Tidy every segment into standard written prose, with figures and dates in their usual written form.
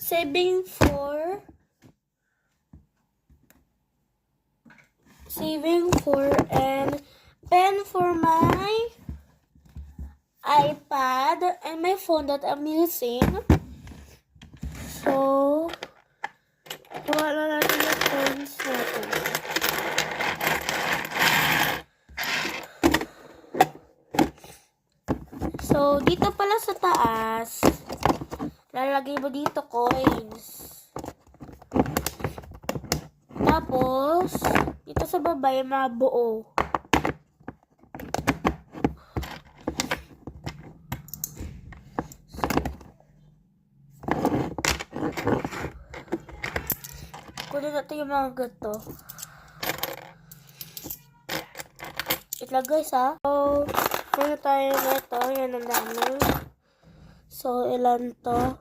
saving for and pen for my iPad and my phone that I'm using. So, kuha na natin yung phones natin. So, dito pala sa taas, lalagay mo dito coins. Tapos, dito sa baba yung mga buo. Kunin natin yung mga gato. Itlagay guys ha. So, kunin tayo nito. Yan ang dami. So, ilan to?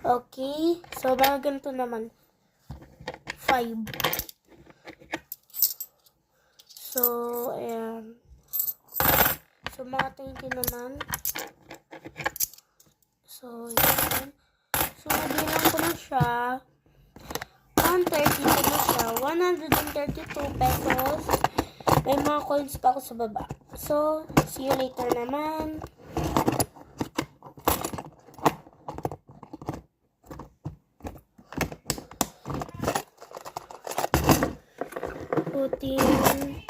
Okay. So, mga ganito naman. 5. So, ayan. So, mga 20 naman. So, ayan. So, nabilang ko na siya. 130 na siya. 132 pesos. May mga coins pa ako sa baba. So, see you later naman. Putin.